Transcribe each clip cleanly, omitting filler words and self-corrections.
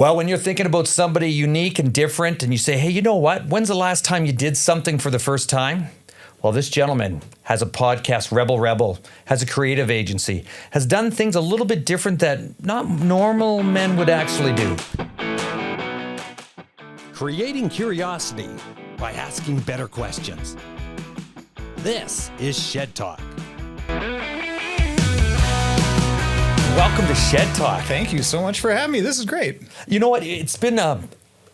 Well, when you're thinking about somebody unique and different and you say, hey, you know what? When's the last time you did something for the first time? Well, this gentleman has a podcast, RebelRebel, has a creative agency, has done things a little bit different that not normal men would actually do. Creating curiosity by asking better questions. This is Shed Talk. Welcome to Shed Talk. Thank you so much for having me. This is great. You know what? It's been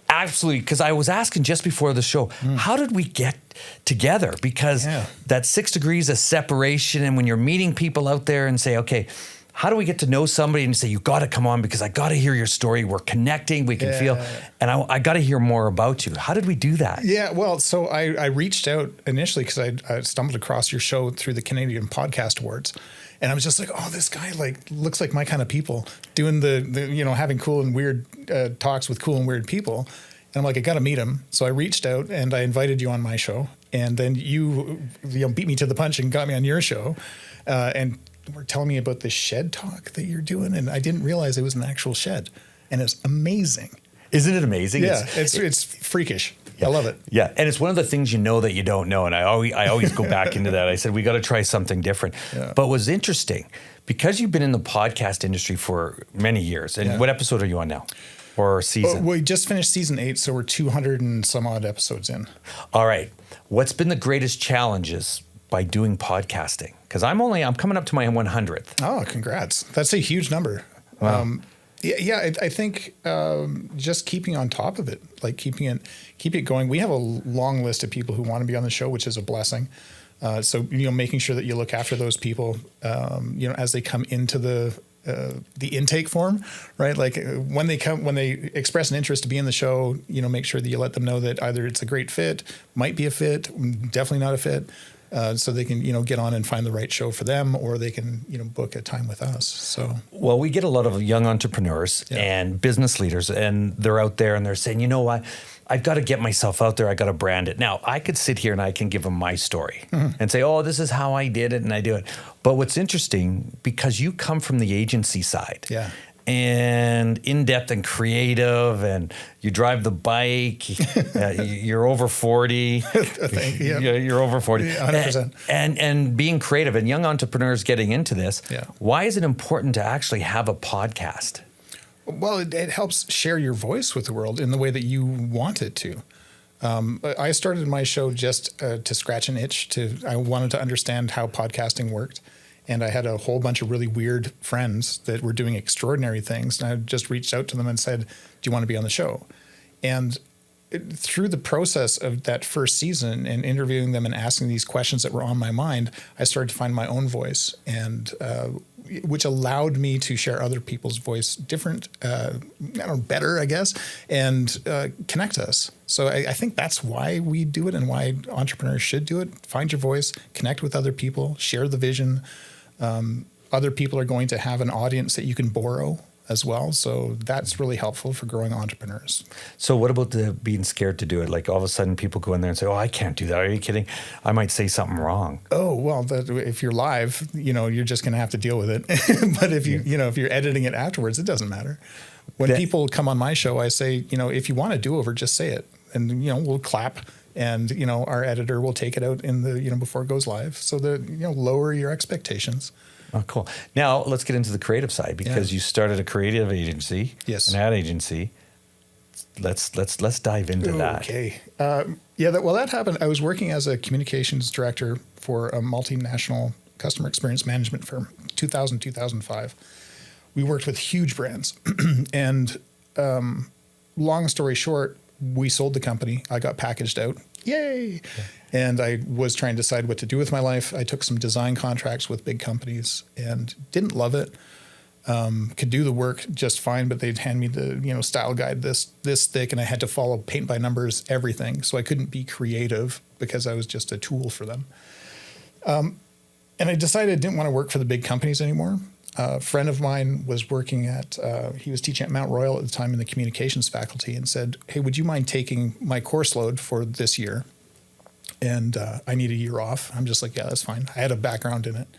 absolutely, because I was asking just before the show, how did we get together? Because that 6 degrees of separation, and when you're meeting people out there and say, okay, how do we get to know somebody and say, you got to come on because I got to hear your story. We're connecting. We can feel, and I got to hear more about you. How did we do that? Yeah, well, so I reached out initially because I stumbled across your show through the Canadian Podcast Awards. And I was just like, oh, this guy looks like my kind of people, doing the having cool and weird talks with cool and weird people. And I'm like, I got to meet him. So I reached out and I invited you on my show. And then you beat me to the punch and got me on your show. And were telling me about the shed talk that you're doing. And I didn't realize it was an actual shed. And it's amazing. Isn't it amazing? Yeah, it's freakish. Yeah. I love it. Yeah, and it's one of the things you know that you don't know, and I always go back into that. I said, we got to try something different. Yeah. But what's interesting, because you've been in the podcast industry for many years, and what episode are you on now? Or season? We just finished season 8, so we're 200 and some odd episodes in. All right. What's been the greatest challenges by doing podcasting? Because I'm coming up to my 100th. Oh, congrats. That's a huge number. Wow. I think just keeping on top of it, like keep it going. We have a long list of people who want to be on the show, which is a blessing. So making sure that you look after those people, as they come into the intake form, right? Like when they express an interest to be in the show, make sure that you let them know that either it's a great fit, might be a fit, definitely not a fit. So they can, get on and find the right show for them, or they can, book a time with us. So, well, we get a lot of young entrepreneurs and business leaders, and they're out there and they're saying, you know what, I've got to get myself out there. I got to brand it. Now, I could sit here and I can give them my story and say, oh, this is how I did it, and I do it. But what's interesting, because you come from the agency side. Yeah. And in-depth and creative, and you drive the bike, you're over 40. You're over 40. 100%. And being creative and young entrepreneurs getting into this, why is it important to actually have a podcast? Well, it helps share your voice with the world in the way that you want it to. I started my show just to scratch an itch. I wanted to understand how podcasting worked. And I had a whole bunch of really weird friends that were doing extraordinary things. And I just reached out to them and said, do you want to be on the show? And through the process of that first season and interviewing them and asking these questions that were on my mind, I started to find my own voice, and which allowed me to share other people's voice better, I guess, and connect us. So I think that's why we do it and why entrepreneurs should do it. Find your voice, connect with other people, share the vision. Other people are going to have an audience that you can borrow as well. So that's really helpful for growing entrepreneurs. So what about the being scared to do it? Like all of a sudden people go in there and say, oh, I can't do that. Are you kidding? I might say something wrong. Oh, well, if you're live, you're just going to have to deal with it. But if if you're editing it afterwards, it doesn't matter. When people come on my show, I say, if you want a do-over, just say it. And, we'll clap. And, our editor will take it out in the, before it goes live. So lower your expectations. Oh, cool. Now let's get into the creative side, because you started a creative agency, an ad agency. Let's dive into that. Okay. That happened. I was working as a communications director for a multinational customer experience management firm, 2005. We worked with huge brands. And long story short, we sold the company. I got packaged out. Yay. Yeah. And I was trying to decide what to do with my life. I took some design contracts with big companies and didn't love it. Could do the work just fine, but they'd hand me the, style guide this thick, and I had to follow paint by numbers, everything. So I couldn't be creative because I was just a tool for them. And I decided I didn't want to work for the big companies anymore. A friend of mine was working he was teaching at Mount Royal at the time in the communications faculty, and said, hey, would you mind taking my course load for this year? And I need a year off. I'm just like, yeah, that's fine. I had a background in it.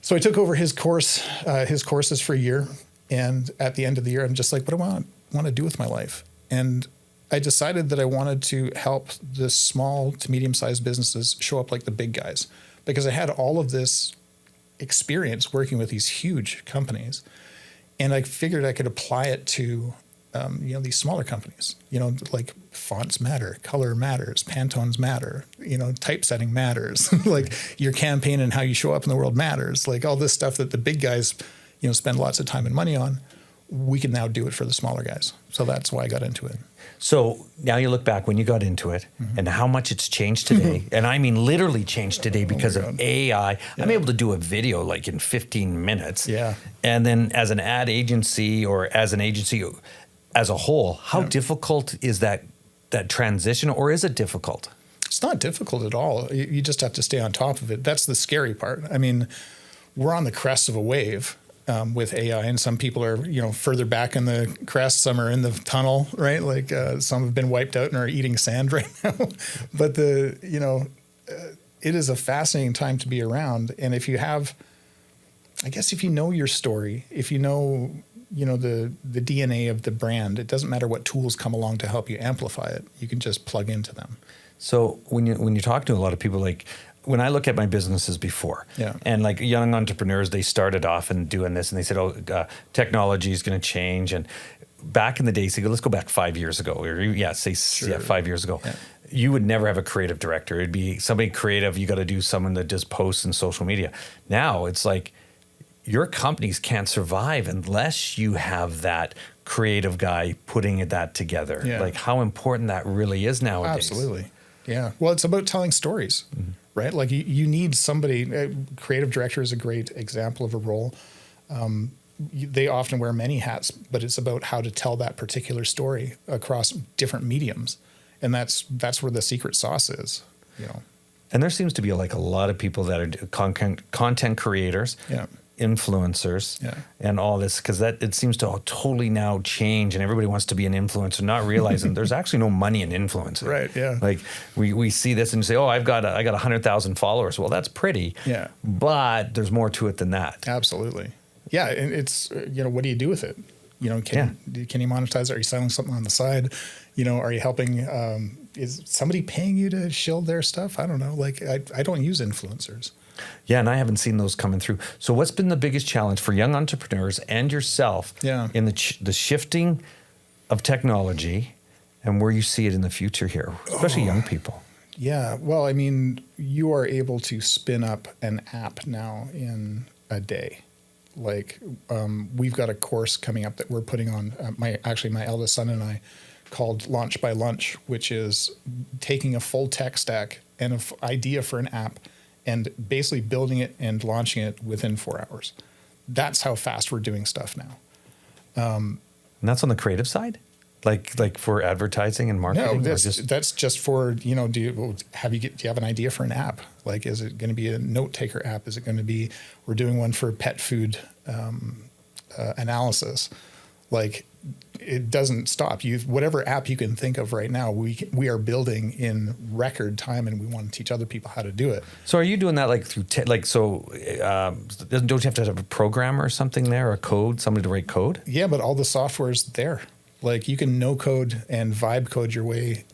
So I took over his courses for a year. And at the end of the year, I'm just like, what do I want? want to do with my life? And I decided that I wanted to help the small to medium-sized businesses show up like the big guys, because I had all of this experience working with these huge companies, and I figured I could apply it to these smaller companies. Like fonts matter, color matters, Pantones matter, typesetting matters, like your campaign and how you show up in the world matters. Like all this stuff that the big guys, spend lots of time and money on, we can now do it for the smaller guys. So that's why I got into it. So now you look back when you got into it and how much it's changed today. And I mean literally changed today because of AI. Yeah. I'm able to do a video like in 15 minutes. Yeah. And then as an ad agency or as an agency as a whole, how difficult is that transition, or is it difficult? It's not difficult at all. You just have to stay on top of it. That's the scary part. I mean, we're on the crest of a wave. With AI, and some people are, further back in the crest, some are in the tunnel, right? Like some have been wiped out and are eating sand right now. But it is a fascinating time to be around. And if you have, I guess, if you know your story, if you know, the DNA of the brand, it doesn't matter what tools come along to help you amplify it. You can just plug into them. So when you talk to a lot of people, like, when I look at my businesses before, and like young entrepreneurs, they started off and doing this, and they said, technology is going to change. And back in the day, let's go back 5 years ago, or 5 years ago, you would never have a creative director. It'd be somebody creative. You got to do someone that just posts in social media. Now it's like your companies can't survive unless you have that creative guy putting that together. Yeah. Like how important that really is nowadays. Absolutely. Yeah. Well, it's about telling stories. Right? Like you need somebody, creative director is a great example of a role. They often wear many hats, but it's about how to tell that particular story across different mediums. And that's where the secret sauce is, And there seems to be like a lot of people that are content creators, influencers, and all this, because it seems to totally now change, and everybody wants to be an influencer, not realizing there's actually no money in influencing. Right. Yeah. Like we see this and say, oh, I got 100,000 followers. Well, that's pretty. Yeah. But there's more to it than that. Absolutely. Yeah. And it's what do you do with it? Can you monetize it? Are you selling something on the side? Are you helping? Is somebody paying you to shill their stuff? I don't know. Like I don't use influencers. Yeah, and I haven't seen those coming through. So what's been the biggest challenge for young entrepreneurs and yourself in the shifting of technology and where you see it in the future here, especially young people? Yeah, well, I mean, you are able to spin up an app now in a day. Like we've got a course coming up that we're putting on, my eldest son and I, called Launch by Lunch, which is taking a full tech stack and an idea for an app and basically building it and launching it within 4 hours. That's how fast we're doing stuff now. And that's on the creative side? Like for advertising and marketing? No, that's just for, do you have an idea for an app? Like, is it going to be a note taker app? Is it going to be, we're doing one for pet food analysis. Like, it doesn't stop. Whatever app you can think of right now, we are building in record time, and we want to teach other people how to do it. So are you doing that like through don't you have to have a programmer or something there, or somebody to write code? Yeah, but all the software is there. Like you can no code and vibe code your way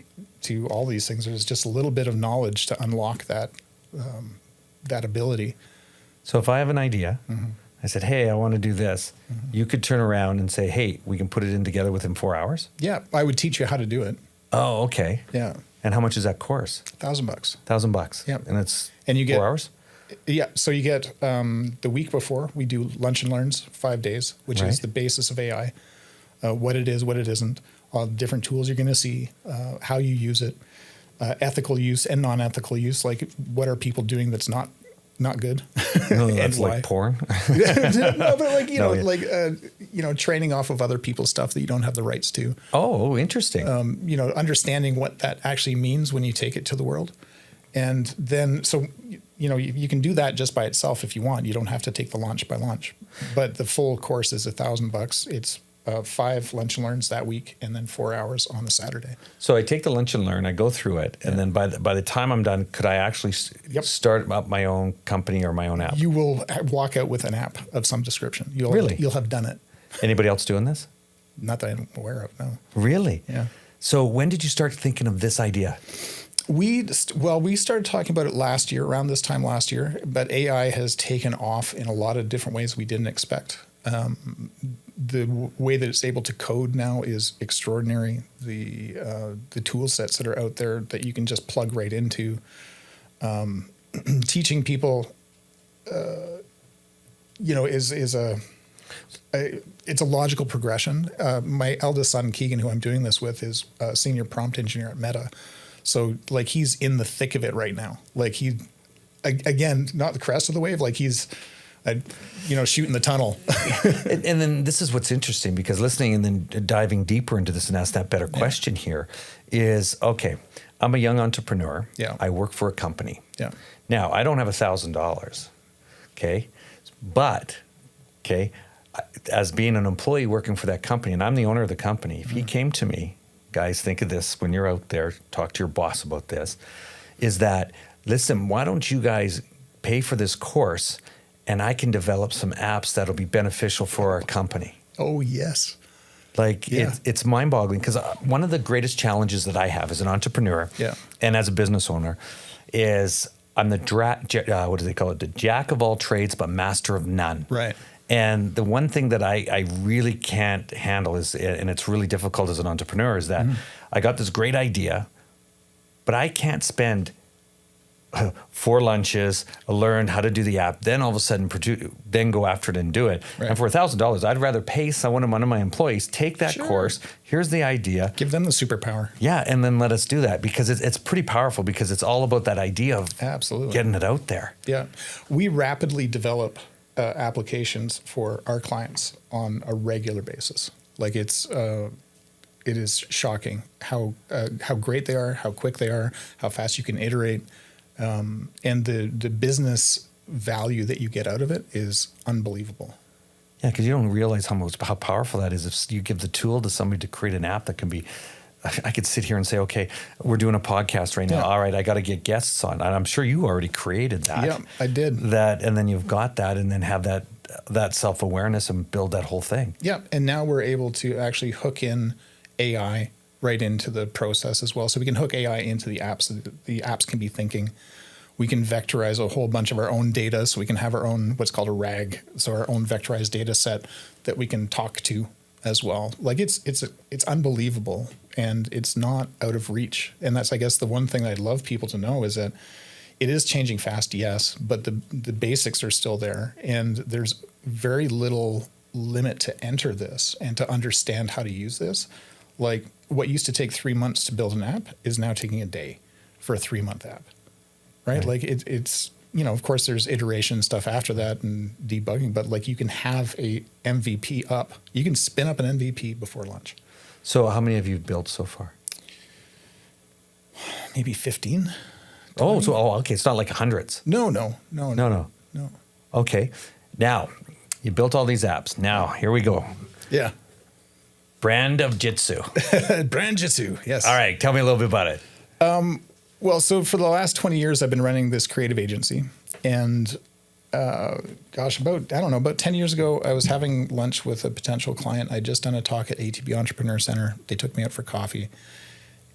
to all these things. There's just a little bit of knowledge to unlock that ability. So if I have an idea, I said, hey, I want to do this. You could turn around and say, hey, we can put it in together within 4 hours? Yeah, I would teach you how to do it. Oh, okay. Yeah. And how much is that course? $1,000. $1,000. Yeah. And you get 4 hours? Yeah. So you get the week before, we do lunch and learns, 5 days, which is the basis of AI. What it is, what it isn't, all the different tools you're going to see, how you use it, ethical use and non-ethical use. Like, what are people doing that's not good? No, that's like porn. No, but training off of other people's stuff that you don't have the rights to. Oh, interesting. Understanding what that actually means when you take it to the world. And then, so, you can do that just by itself if you want. You don't have to take the launch by lunch. But the full course is $1,000. It's 5 lunch and learns that week, and then 4 hours on the Saturday. So I take the lunch and learn, I go through it, and then by the time I'm done, could I actually start up my own company or my own app? You will walk out with an app of some description. You'll have done it. Anybody else doing this? Not that I'm aware of, no. Really? Yeah. So when did you start thinking of this idea? We started talking about it last year, around this time last year, but AI has taken off in a lot of different ways we didn't expect. The way that it's able to code now is extraordinary. The tool sets that are out there that you can just plug right into, teaching people, it's a logical progression. My eldest son, Keegan, who I'm doing this with, is a senior prompt engineer at Meta. So like he's in the thick of it right now. Like again, not the crest of the wave, like he's, shooting the tunnel. and then this is what's interesting, because listening and then diving deeper into this and ask that better question here is, okay, I'm a young entrepreneur. Yeah. I work for a company. Yeah. Now, I don't have $1,000. Okay. But, okay, as being an employee working for that company, and I'm the owner of the company, if he came to me, guys, think of this when you're out there, talk to your boss about this, is that, listen, why don't you guys pay for this course and I can develop some apps that'll be beneficial for our company? Oh, yes. Like it's mind-boggling, because one of the greatest challenges that I have as an entrepreneur and as a business owner is I'm the what do they call it? The jack of all trades, but master of none. Right. And the one thing that I really can't handle is, and it's really difficult as an entrepreneur, is that I got this great idea, but I can't spend 4 lunches, learn how to do the app, then all of a sudden then go after it and do it. Right. And for $1,000, I'd rather pay one of my employees, take that course, here's the idea. Give them the superpower. Yeah, and then let us do that, because it's pretty powerful, because it's all about that idea of absolutely getting it out there. Yeah. We rapidly develop applications for our clients on a regular basis. Like it is shocking how great they are, how quick they are, how fast you can iterate. And the business value that you get out of it is unbelievable. Yeah, because you don't realize how powerful that is if you give the tool to somebody to create an app that can be. I could sit here and say, okay, we're doing a podcast right now. Yeah. All right, I got to get guests on. And I'm sure you already created that. Yeah, I did. That, and then you've got that, and then have that self-awareness and build that whole thing. Yeah, and now we're able to actually hook in AI right into the process as well. So we can hook AI into the apps. So the apps can be thinking. We can vectorize a whole bunch of our own data, so we can have our own what's called a RAG, so our own vectorized data set that we can talk to as well. Like it's unbelievable, and it's not out of reach. And that's, I guess, the one thing I'd love people to know is that it is changing fast, yes, but the basics are still there, and there's very little limit to enter this and to understand how to use this. Like what used to take 3 months to build an app is now taking a day for a 3-month app. Right? Like it's, of course there's iteration stuff after that and debugging, but like you can have a MVP up. You can spin up an MVP before lunch. So how many have you built so far? Maybe 15. 20. Okay. It's not like hundreds. No. Okay. Now, you built all these apps. Now, here we go. Yeah. Brand of Jitsu. BrandJitsu, yes. All right. Tell me a little bit about it. Well, so for the last 20 years, I've been running this creative agency. And about 10 years ago, I was having lunch with a potential client. I'd just done a talk at ATB Entrepreneur Center. They took me out for coffee,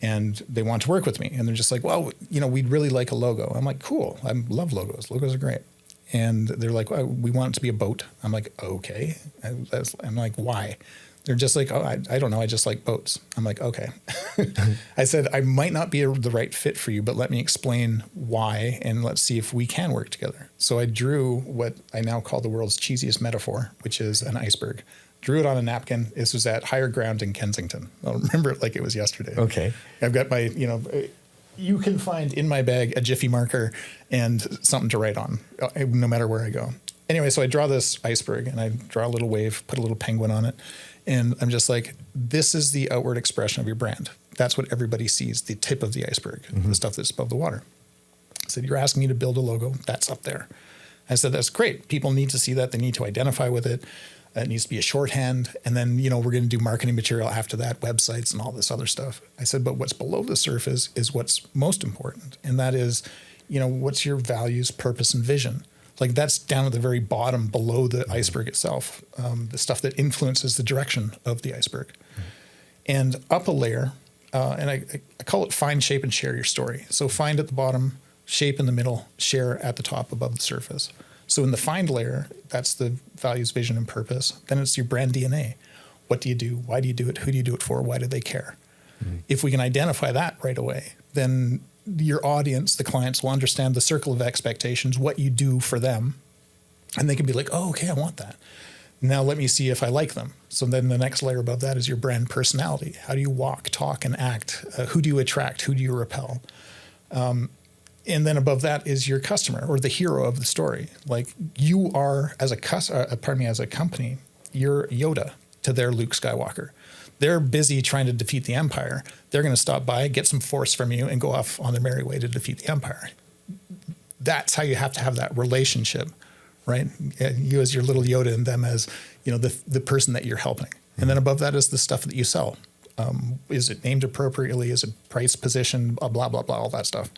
and they want to work with me. And they're just like, well, we'd really like a logo. I'm like, cool. I love logos. Logos are great. And they're like, well, we want it to be a boat. I'm like, okay. I'm like, why? They're just like, oh, I don't know. I just like boats. I'm like, okay. I said, I might not be the right fit for you, but let me explain why, and let's see if we can work together. So I drew what I now call the world's cheesiest metaphor, which is an iceberg. Drew it on a napkin. This was at Higher Ground in Kensington. I'll remember it like it was yesterday. Okay. I've got my, you can find in my bag a Jiffy marker and something to write on, no matter where I go. Anyway, so I draw this iceberg, and I draw a little wave, put a little penguin on it. And I'm just like, this is the outward expression of your brand. That's what everybody sees, the tip of the iceberg, the stuff that's above the water. I said, you're asking me to build a logo. That's up there. I said, that's great. People need to see that. They need to identify with it. It needs to be a shorthand. And then, we're going to do marketing material after that, websites and all this other stuff. I said, but what's below the surface is what's most important. And that is, what's your values, purpose, and vision? Like that's down at the very bottom below the iceberg itself, the stuff that influences the direction of the iceberg. And up a layer, and I call it find, shape, and share your story. So find at the bottom, shape in the middle, share at the top above the surface. So in the find layer, that's the values, vision, and purpose. Then it's your brand DNA. What do you do? Why do you do it? Who do you do it for? Why do they care? If we can identify that right away, then your audience, the clients, will understand the circle of expectations, what you do for them. And they can be like, oh, okay, I want that. Now let me see if I like them. So then the next layer above that is your brand personality. How do you walk, talk, and act? Who do you attract? Who do you repel? And then above that is your customer or the hero of the story. Like you are, as a company, you're Yoda to their Luke Skywalker. They're busy trying to defeat the Empire. They're going to stop by, get some force from you, and go off on their merry way to defeat the Empire. That's how you have to have that relationship, right? You as your little Yoda and them as, the person that you're helping. And then above that is the stuff that you sell. Is it named appropriately? Is it price, position, blah, blah, blah, all that stuff.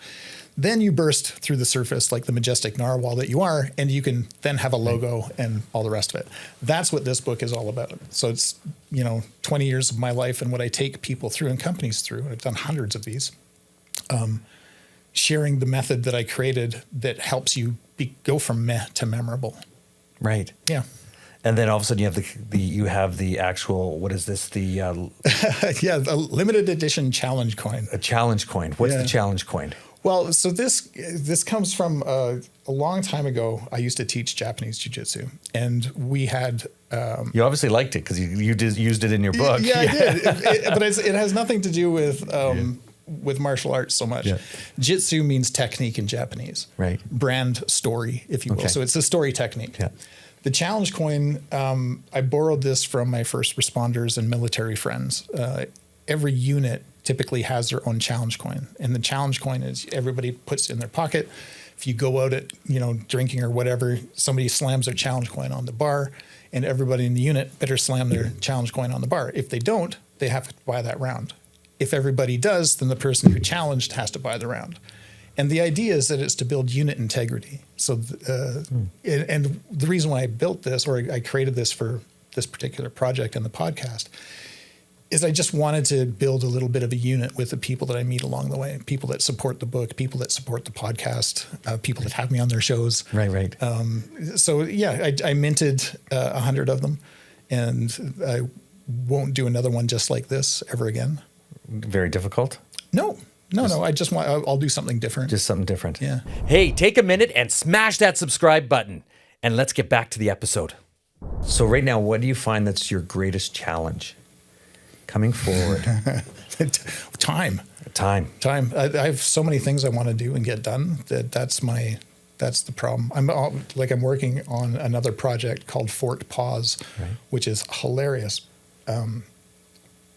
Then you burst through the surface like the majestic narwhal that you are, and you can then have a logo and all the rest of it. That's what this book is all about. So it's, 20 years of my life and what I take people through and companies through. I've done hundreds of these. Sharing the method that I created that helps you go from meh to memorable. Right. Yeah. And then all of a sudden you have the actual, what is this? The a limited edition challenge coin. A challenge coin. What's the challenge coin? Well, so this comes from a long time ago. I used to teach Japanese jiu-jitsu, and we had. You obviously liked it because you used it in your book. Yeah, I did. But it has nothing to do with martial arts so much. Yeah. Jitsu means technique in Japanese. Right. Brand story, if you will. Okay. So it's a story technique. Yeah. The challenge coin, I borrowed this from my first responders and military friends. Every unit typically has their own challenge coin. And the challenge coin is everybody puts it in their pocket. If you go out at, drinking or whatever, somebody slams their challenge coin on the bar, and everybody in the unit better slam their challenge coin on the bar. If they don't, they have to buy that round. If everybody does, then the person who challenged has to buy the round. And the idea is that it's to build unit integrity. So, and the reason why I built this, or I created this for this particular project and the podcast, is I just wanted to build a little bit of a unit with the people that I meet along the way, people that support the book, people that support the podcast, people that have me on their shows. Right. So yeah, I minted 100 of them, and I won't do another one just like this ever again. Very difficult? No. I just want, I'll do something different. Just something different. Yeah. Hey, take a minute and smash that subscribe button, and let's get back to the episode. So right now, what do you find that's your greatest challenge coming forward? Time. I have so many things I want to do and get done that's the problem. I'm working on another project called Paws, which is hilarious.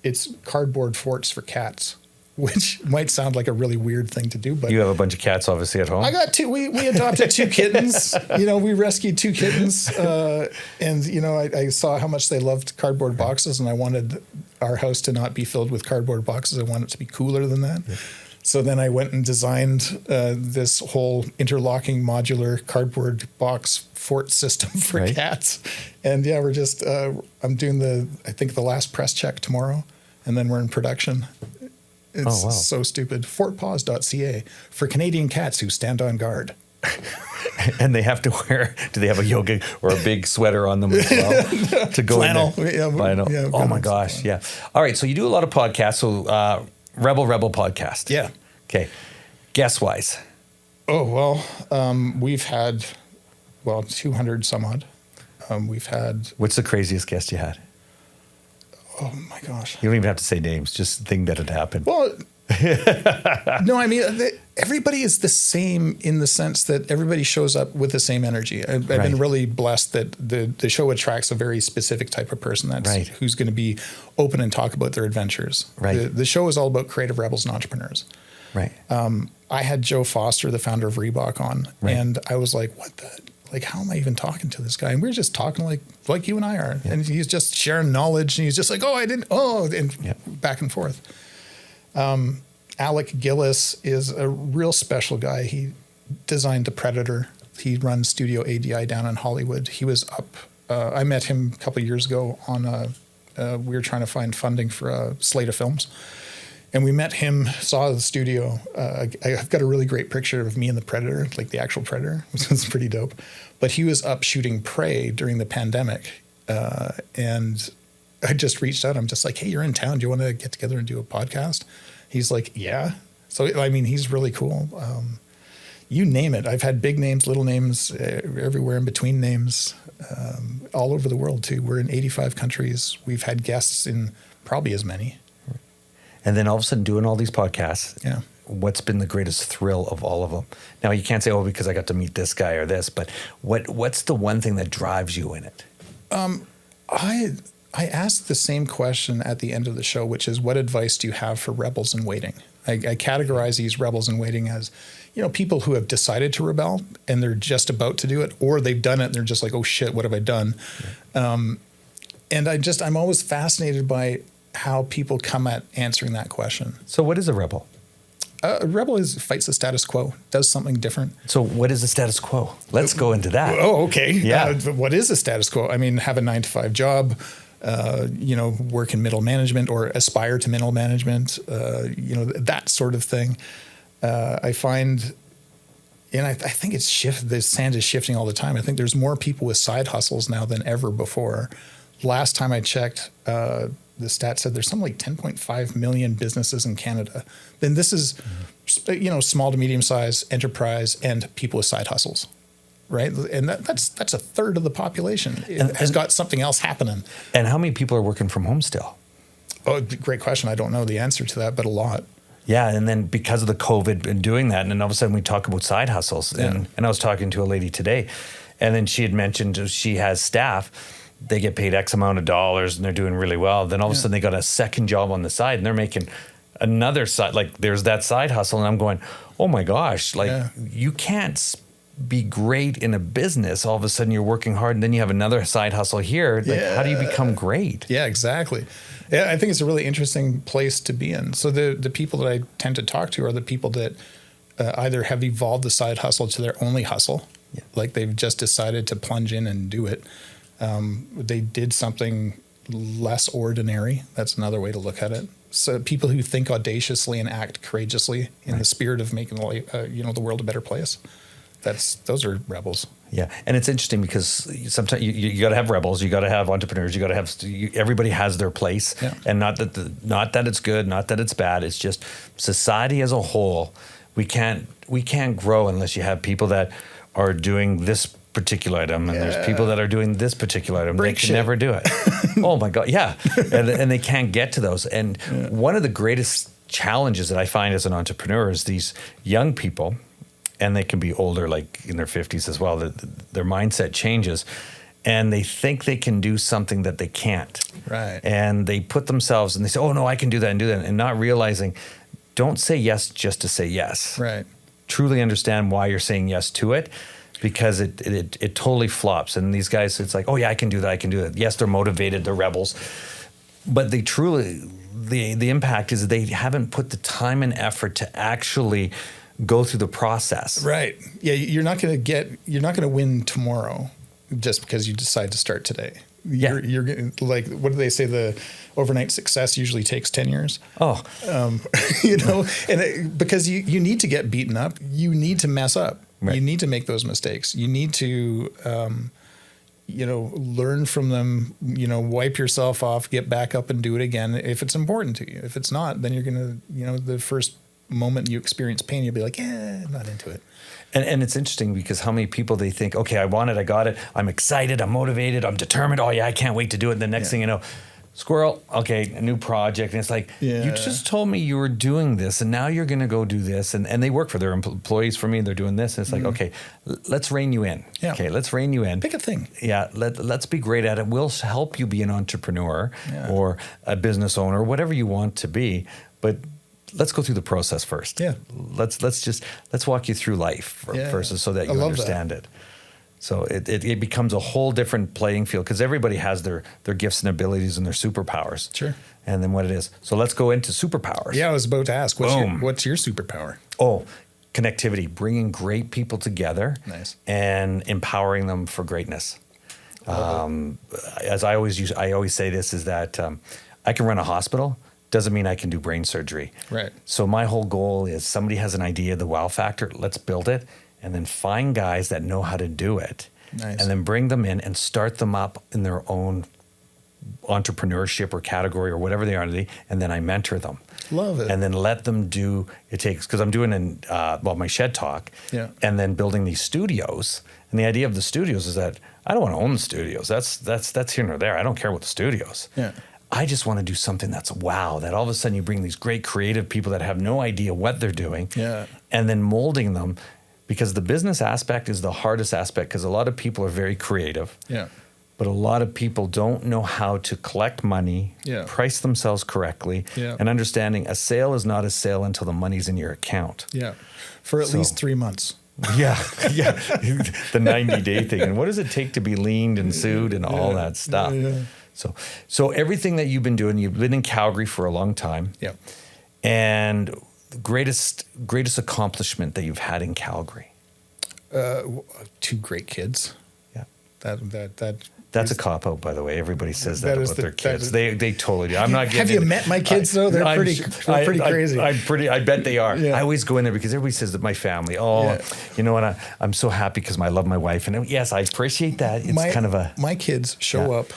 It's cardboard forts for cats, which might sound like a really weird thing to do, but you have a bunch of cats obviously at home. I got two. We adopted 2 kittens. We rescued 2 kittens, and I saw how much they loved cardboard boxes, and I wanted our house to not be filled with cardboard boxes. I wanted it to be cooler than that. Yeah. So then I went and designed this whole interlocking modular cardboard box fort system for cats. And yeah, we're just, I'm doing I think the last press check tomorrow, and then we're in production. It's so stupid. Fortpaws.ca for Canadian cats who stand on guard. And they have to do they have a yoga or a big sweater on them as well to go flannel. in there? Flannel. Yeah, oh my gosh. Yeah. All right. So you do a lot of podcasts. So RebelRebel Podcast. Yeah. Okay. Guess wise. Oh, well, we've had, 200 some odd. We've had. What's the craziest guest you had? Oh my gosh. You don't even have to say names, just think that it happened. Well, no, I mean, everybody is the same in the sense that everybody shows up with the same energy. I've been really blessed that the show attracts a very specific type of person who's going to be open and talk about their adventures. Right. The show is all about creative rebels and entrepreneurs. Right. I had Joe Foster, the founder of Reebok, on, and I was like, what the? Like, how am I even talking to this guy? And we were just talking like you and I are. Yeah. And he's just sharing knowledge. And he's just like, and back and forth. Alec Gillis is a real special guy. He designed the Predator, He runs Studio ADI down in Hollywood. He was up. I met him a couple of years ago on we were trying to find funding for a slate of films. And we met him, saw the studio. I've got a really great picture of me and the Predator, like the actual Predator, which was pretty dope. But he was up shooting Prey during the pandemic. And I just reached out. I'm just like, hey, you're in town. Do you want to get together and do a podcast? He's like, yeah. So, I mean, he's really cool. You name it. I've had big names, little names, everywhere in between names, all over the world, too. We're in 85 countries. We've had guests in probably as many. And then all of a sudden doing all these podcasts. Yeah. What's been the greatest thrill of all of them? Now, you can't say, oh, because I got to meet this guy or this, but what's the one thing that drives you in it? I asked the same question at the end of the show, which is, what advice do you have for rebels in waiting? I categorize these rebels in waiting as, people who have decided to rebel and they're just about to do it, or they've done it and they're just like, oh shit, what have I done? Yeah. And I'm always fascinated by how people come at answering that question. So what is a rebel? A rebel fights the status quo, does something different. So what is the status quo? Let's go into that. Oh, okay. Yeah. What is the status quo? I mean, have a 9-to-5 job, work in middle management or aspire to middle management, that sort of thing. I find, and I think the sand is shifting all the time. I think there's more people with side hustles now than ever before. Last time I checked, the stat said there's something like 10.5 million businesses in Canada. Then this is, small to medium size enterprise and people with side hustles, right? And that's a third of the population has got something else happening. And how many people are working from home still? Oh, great question. I don't know the answer to that, but a lot. Yeah, and then because of the COVID and doing that, and then all of a sudden we talk about side hustles. Yeah. And I was talking to a lady today, and then she had mentioned she has staff. They get paid X amount of dollars and they're doing really well. Then all of a sudden they got a second job on the side and they're making another side. Like there's that side hustle. And I'm going, oh my gosh, you can't be great in a business. All of a sudden you're working hard and then you have another side hustle here. Like, how do you become great? Yeah, exactly. Yeah, I think it's a really interesting place to be in. So the people that I tend to talk to are the people that either have evolved the side hustle to their only hustle. Yeah. Like they've just decided to plunge in and do it. They did something less ordinary. That's another way to look at it. So people who think audaciously and act courageously in the spirit of making the world a better place. Those are rebels. Yeah, and it's interesting because sometimes you got to have rebels, you got to have entrepreneurs, you got to have everybody has their place, and not that it's good, not that it's bad. It's just society as a whole. We can't grow unless you have people that are doing this particular item, and there's people that are doing this particular item. They can never do it. Oh my God, yeah, and they can't get to those. And one of the greatest challenges that I find as an entrepreneur is these young people, and they can be older, like in their 50s as well, that their mindset changes, and they think they can do something that they can't. Right. And they put themselves, and they say, oh no, I can do that and do that, and not realizing, don't say yes just to say yes. Right. Truly understand why you're saying yes to it. Because it totally flops. And these guys, it's like, oh yeah, I can do that, I can do that. Yes, they're motivated, they're rebels. But they truly, the impact is they haven't put the time and effort to actually go through the process. Right. Yeah, you're not going to win tomorrow just because you decide to start today. You're like, what do they say? The overnight success usually takes 10 years. Oh, and because you need to get beaten up, you need to mess up. Right. You need to make those mistakes. You need to, learn from them, wipe yourself off, get back up and do it again if it's important to you. If it's not, then you're going to, the first moment you experience pain, you'll be like, I'm not into it. And it's interesting because how many people they think, okay, I want it, I got it, I'm excited, I'm motivated, I'm determined, oh yeah, I can't wait to do it. And the next thing you know, squirrel, okay, a new project. And it's like, you just told me you were doing this and now you're going to go do this. And they work for their employees for me. They're doing this. And it's like, okay, let's rein you in. Yeah. Okay, let's rein you in. Pick a thing. Yeah, let's be great at it. We'll help you be an entrepreneur or a business owner, whatever you want to be. But let's go through the process first. Yeah. Let's walk you through life first so that you understand it. So it becomes a whole different playing field because everybody has their gifts and abilities and their superpowers. Sure. And then what it is. So let's go into superpowers. Yeah, I was about to ask, what's your superpower? Oh, connectivity, bringing great people together, Nice. and empowering them for greatness. As I always say this is that I can run a hospital, doesn't mean I can do brain surgery. Right. So my whole goal is somebody has an idea, the wow factor, let's build it, and then find guys that know how to do it, Nice. and then bring them in and start them up in their own entrepreneurship or category or whatever they are, and then I mentor them. Love it. And then let them do it takes, because I'm doing my shed talk, Yeah. and then building these studios. And the idea of the studios is that I don't want to own the studios. That's here nor there. I don't care about the studios. Yeah. I just want to do something that's wow, that all of a sudden you bring these great creative people that have no idea what they're doing, Yeah. and then molding them, because the business aspect is the hardest aspect, because a lot of people are very creative. Yeah. But a lot of people don't know how to collect money, Yeah. price themselves correctly, Yeah. and understanding a sale is not a sale until the money's in your account. Yeah. For at least 3 months. Yeah, yeah. The 90-day thing. And what does it take to be leaned and sued and all that stuff? Yeah. So everything that you've been doing, you've been in Calgary for a long time. Yeah. And the greatest accomplishment that you've had in Calgary? 2 great kids. Yeah. That's a cop-out, by the way. Everybody says that That is about the- their kids. that is- They totally do. I'm not getting Have you into- met my kids, though? They're I'm pretty sure- crazy. I bet they are. Yeah. I always go in there because everybody says that my family. Yeah. You know what? I'm so happy because I love my wife. And yes, I appreciate that. It's kind of a... My kids show Yeah. up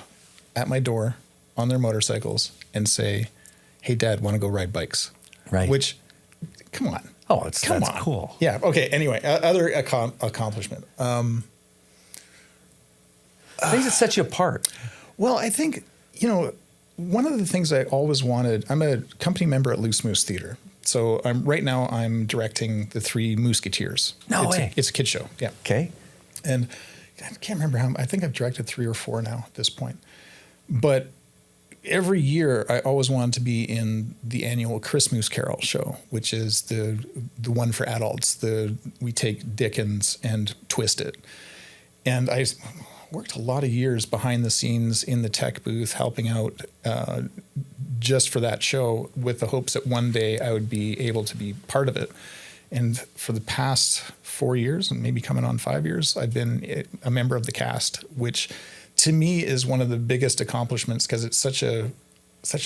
at my door on their motorcycles and say, "Hey, Dad, want to go ride bikes?" Right. Which, come on. Oh, That's cool. Yeah. Okay. Anyway, other accomplishment. Things that set you apart. Well, I think, one of the things I always wanted, I'm a company member at Loose Moose Theater. So right now I'm directing the 3 Musketeers. No way. It's a kid show. Yeah. Okay. And I can't remember I think I've directed 3 or 4 now at this point. But every year I always wanted to be in the annual Christmas Carol show, which is the one for adults. We take Dickens and twist it. And I worked a lot of years behind the scenes in the tech booth, helping out just for that show, with the hopes that one day I would be able to be part of it. And for the past 4 years, and maybe coming on 5 years, I've been a member of the cast, which to me is one of the biggest accomplishments, because it's such an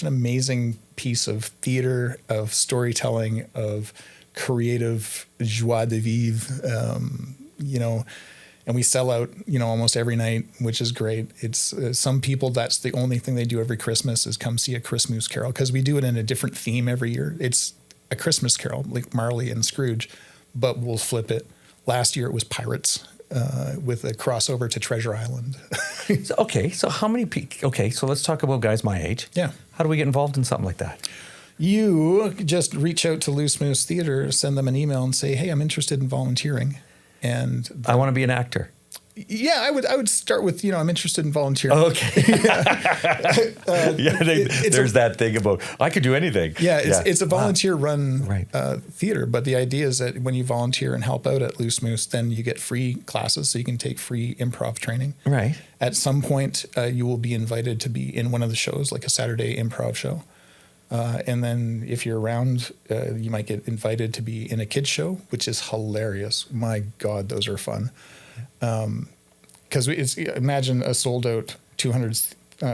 amazing piece of theater, of storytelling, of creative joie de vivre, and we sell out, almost every night, which is great. It's some people, that's the only thing they do every Christmas is come see a Christmas Carol, because we do it in a different theme every year. It's a Christmas Carol, like Marley and Scrooge, but we'll flip it. Last year it was pirates with a crossover to Treasure Island. So how many people? Okay, so let's talk about guys my age. Yeah. How do we get involved in something like that? You just reach out to Loose Moose Theater, send them an email and say, "Hey, I'm interested in volunteering." And I want to be an actor. yeah, I would start with, I'm interested in volunteering. Okay. There's that thing about I could do anything. Yeah, it's a volunteer-run Right. theater, but the idea is that when you volunteer and help out at Loose Moose, then you get free classes, so you can take free improv training. Right. At some point, you will be invited to be in one of the shows, like a Saturday improv show. And then if you're around, you might get invited to be in a kids show, which is hilarious. My God, those are fun. Because imagine a sold out 200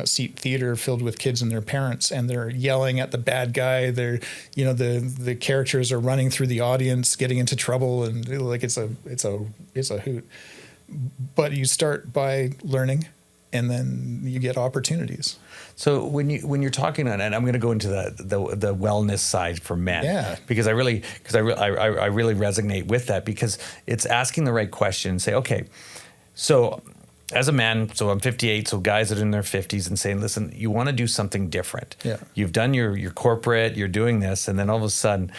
seat theater filled with kids and their parents, and they're yelling at the bad guy. They're, the characters are running through the audience, getting into trouble, and like it's a hoot. But you start by learning, and then you get opportunities. So when you're talking on, and I'm going to go into the wellness side for men, Yeah. because I really resonate with that, because it's asking the right question and say, okay, so as a man, so I'm 58, so guys that are in their 50s and saying, listen, you want to do something different. Yeah. You've done your corporate, you're doing this, and then all of a sudden,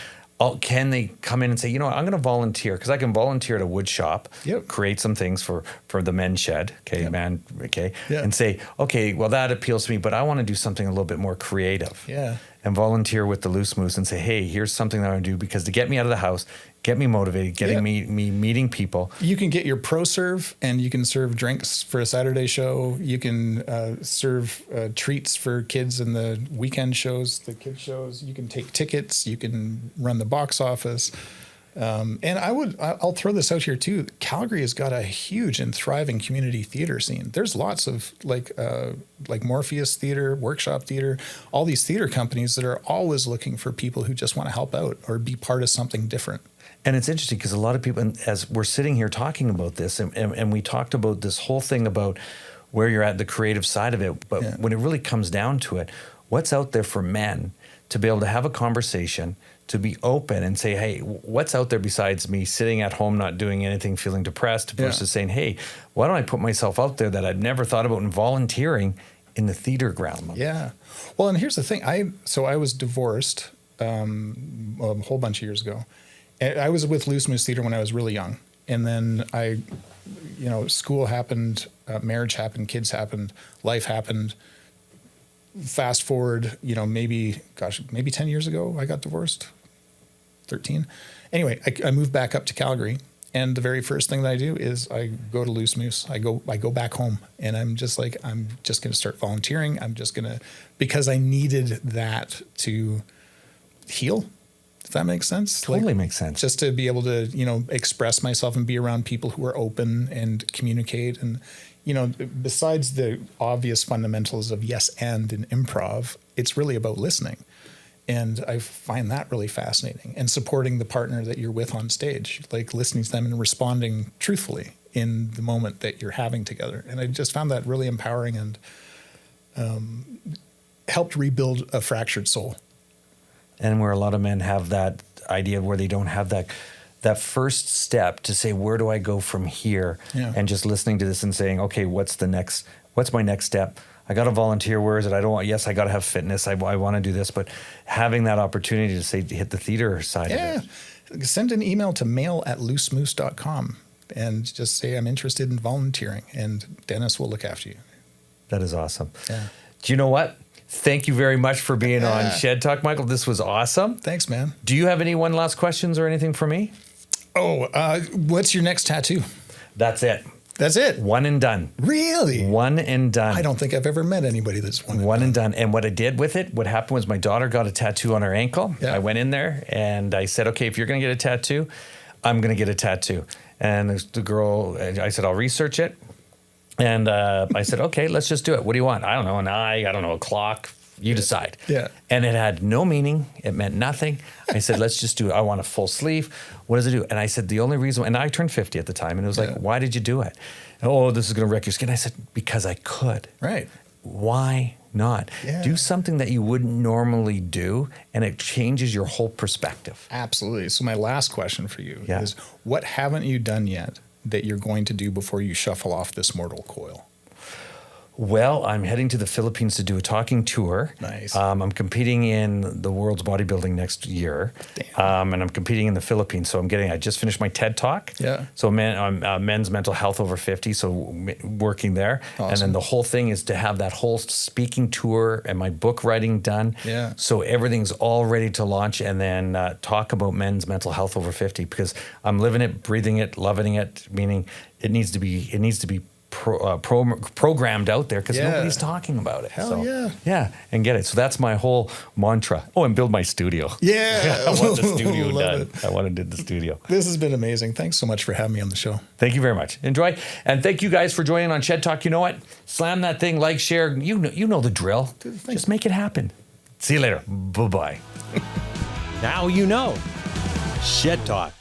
can they come in and say, I'm going to volunteer, because I can volunteer at a wood shop, Yep. create some things for the men's shed, okay, Yep. man, okay, Yeah. and say, okay, well, that appeals to me, but I want to do something a little bit more creative. Yeah. And volunteer with the Loose Moose and say, hey, here's something that I want to do, because to get me out of the house, get me motivated, getting Yeah. me meeting people. You can get your pro serve, and you can serve drinks for a Saturday show. You can serve treats for kids in the weekend shows, the kids shows. You can take tickets. You can run the box office. And I'll throw this out here too. Calgary has got a huge and thriving community theater scene. There's lots of like Morpheus Theater, Workshop Theater, all these theater companies that are always looking for people who just want to help out or be part of something different. And it's interesting because a lot of people, and as we're sitting here talking about this, and we talked about this whole thing about where you're at, the creative side of it, but when it really comes down to it, what's out there for men to be able to have a conversation, to be open and say, hey, what's out there besides me sitting at home not doing anything, feeling depressed, versus saying, hey, why don't I put myself out there that I'd never thought about, and volunteering in the theater ground? Yeah. Well, and here's the thing. I was divorced a whole bunch of years ago. I was with Loose Moose Theater when I was really young. And then school happened, marriage happened, kids happened, life happened. Fast forward, maybe 10 years ago, I got divorced. 13. Anyway, I moved back up to Calgary, and the very first thing that I do is I go to Loose Moose. I go back home, and I'm just going to start volunteering. Because I needed that to heal. If that makes sense. Totally makes sense. Just to be able to, express myself and be around people who are open and communicate. And, besides the obvious fundamentals of yes and improv, it's really about listening. And I find that really fascinating, and supporting the partner that you're with on stage, like listening to them and responding truthfully in the moment that you're having together. And I just found that really empowering, and helped rebuild a fractured soul. And where a lot of men have that idea where they don't have that first step to say, where do I go from here? Yeah. And just listening to this and saying, okay, what's my next step? I got to volunteer. Where is it? I got to have fitness. I want to do this, but having that opportunity to hit the theater side of it. Send an email to mail@loosemoose.com and just say, I'm interested in volunteering, and Dennis will look after you. That is awesome. Yeah. Do you know what? Thank you very much for being on Shed Talk, Michael. This was awesome. Thanks, man. Do you have any one last questions or anything for me? What's your next tattoo? That's it. That's it? One and done. Really? One and done. I don't think I've ever met anybody that's one and done. And what I did with it, what happened was my daughter got a tattoo on her ankle. Yeah. I went in there and I said, okay, if you're going to get a tattoo, I'm going to get a tattoo. And the girl, I said, I'll research it. And I said, okay, let's just do it. What do you want? I don't know, an eye, I don't know, a clock. You decide. Yeah. And it had no meaning. It meant nothing. I said, let's just do it. I want a full sleeve. What does it do? And I said, the only reason, and I turned 50 at the time, and it was like, why did you do it? Oh, this is going to wreck your skin. I said, because I could. Right. Why not? Yeah. Do something that you wouldn't normally do, and it changes your whole perspective. Absolutely. So my last question for you is, what haven't you done yet that you're going to do before you shuffle off this mortal coil? Well, I'm heading to the Philippines to do a talking tour. Nice. I'm competing in the World's Bodybuilding next year. Damn. And I'm competing in the Philippines. So I just finished my TED Talk. Yeah. So I'm men's mental health over 50. So working there. Awesome. And then the whole thing is to have that whole speaking tour and my book writing done. Yeah. So everything's all ready to launch, and then talk about men's mental health over 50, because I'm living it, breathing it, loving it, meaning it needs to be programmed out there, because nobody's talking about it. Hell yeah. Yeah, and get it. So that's my whole mantra. Oh, and build my studio. Yeah. I want the studio done. It. I want to do the studio. This has been amazing. Thanks so much for having me on the show. Thank you very much. Enjoy. And thank you guys for joining on Shed Talk. You know what? Slam that thing, like, share. You know the drill. Just make it happen. See you later. Bye-bye. Now you know. Shed Talk.